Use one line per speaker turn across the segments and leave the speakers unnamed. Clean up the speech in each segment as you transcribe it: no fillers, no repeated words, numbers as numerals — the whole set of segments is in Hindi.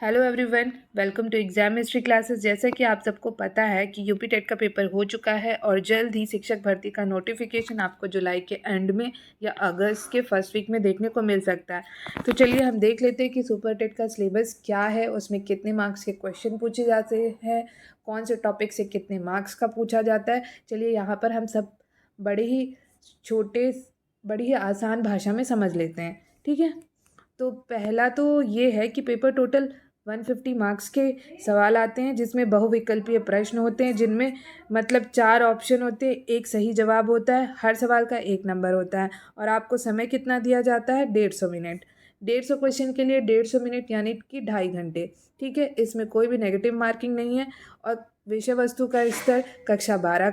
Hello everyone, welcome to exam history classes. जैसे कि आप सबको पता है कि यूपी टेट का पेपर हो चुका है और जल्द ही शिक्षक भर्ती का नोटिफिकेशन आपको जुलाई के एंड में या अगस्त के फर्स्ट वीक में देखने को मिल सकता है। तो चलिए हम देख लेते हैं कि सुपर टेट का सिलेबस क्या है, उसमें कितने मार्क्स के क्वेश्चन पूछे जाते हैं, कौन से टॉपिक से कितने मार्क्स का पूछा जाता है। चलिए यहाँ पर हम सब छोटे बड़ी ही आसान भाषा में समझ लेते हैं, ठीक है। तो पहला तो ये है कि पेपर टोटल 150 मार्क्स के सवाल आते हैं, जिसमें बहुविकल्पीय प्रश्न होते हैं, जिनमें मतलब 4 ऑप्शन होते हैं, एक सही जवाब होता है, हर सवाल का 1 नंबर होता है और आपको समय कितना दिया जाता है, 150 मिनट। 150 क्वेश्चन के लिए 150 मिनट यानी कि 2.5 घंटे, ठीक है। इसमें कोई भी नेगेटिव मार्किंग नहीं है और विषय वस्तु का स्तर कक्षा 12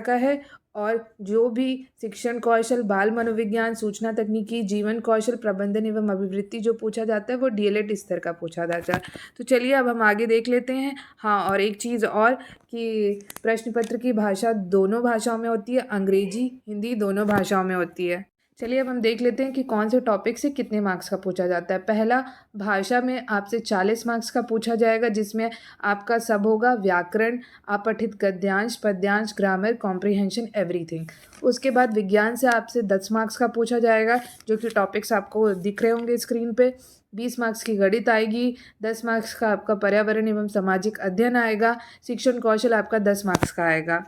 का है और जो भी शिक्षण कौशल, बाल मनोविज्ञान, सूचना तकनीकी, जीवन कौशल, प्रबंधन एवं अभिवृत्ति जो पूछा जाता है वो डीएलएड स्तर का पूछा जाता है। तो चलिए अब हम आगे देख लेते हैं। हाँ, और एक चीज़ और कि प्रश्न पत्र की भाषा दोनों भाषाओं में होती है, अंग्रेजी हिंदी दोनों भाषाओं में होती है। चलिए अब हम देख लेते हैं कि कौन से टॉपिक से कितने मार्क्स का पूछा जाता है। पहला, भाषा में आपसे 40 मार्क्स का पूछा जाएगा, जिसमें आपका सब होगा व्याकरण, अपठित गद्यांश, पद्यांश, ग्रामर, कॉम्प्रिहेंशन, एवरीथिंग। उसके बाद विज्ञान से आपसे 10 मार्क्स का पूछा जाएगा, जो कि टॉपिक्स आपको दिख रहे होंगे स्क्रीन पे। 20 मार्क्स की गणित आएगी, 10 मार्क्स का आपका पर्यावरण एवं सामाजिक अध्ययन आएगा, शिक्षण कौशल आपका 10 मार्क्स का आएगा।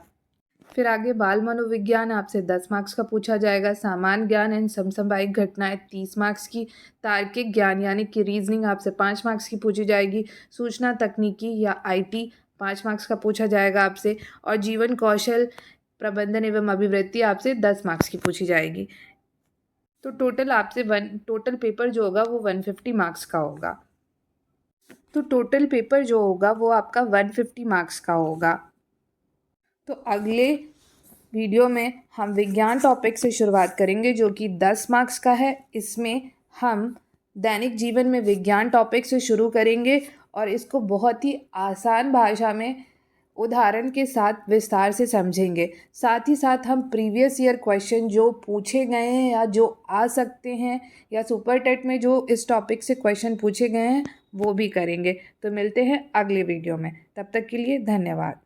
फिर आगे बाल मनोविज्ञान आपसे 10 मार्क्स का पूछा जाएगा, सामान्य ज्ञान एंड समसामयिक घटनाएं 30 मार्क्स की, तार्किक ज्ञान यानी कि रीजनिंग आपसे 5 मार्क्स की पूछी जाएगी, सूचना तकनीकी या आईटी 5 मार्क्स का पूछा जाएगा आपसे और जीवन कौशल, प्रबंधन एवं अभिवृत्ति आपसे 10 मार्क्स की पूछी जाएगी। तो टोटल पेपर जो होगा वो 150 मार्क्स का होगा। तो टोटल पेपर जो होगा वो आपका 150 मार्क्स का होगा। तो अगले वीडियो में हम विज्ञान टॉपिक से शुरुआत करेंगे, जो कि 10 मार्क्स का है। इसमें हम दैनिक जीवन में विज्ञान टॉपिक से शुरू करेंगे और इसको बहुत ही आसान भाषा में उदाहरण के साथ विस्तार से समझेंगे। साथ ही साथ हम प्रीवियस ईयर क्वेश्चन जो पूछे गए हैं या जो आ सकते हैं या सुपर टेट में जो इस टॉपिक से क्वेश्चन पूछे गए हैं वो भी करेंगे। तो मिलते हैं अगले वीडियो में, तब तक के लिए धन्यवाद।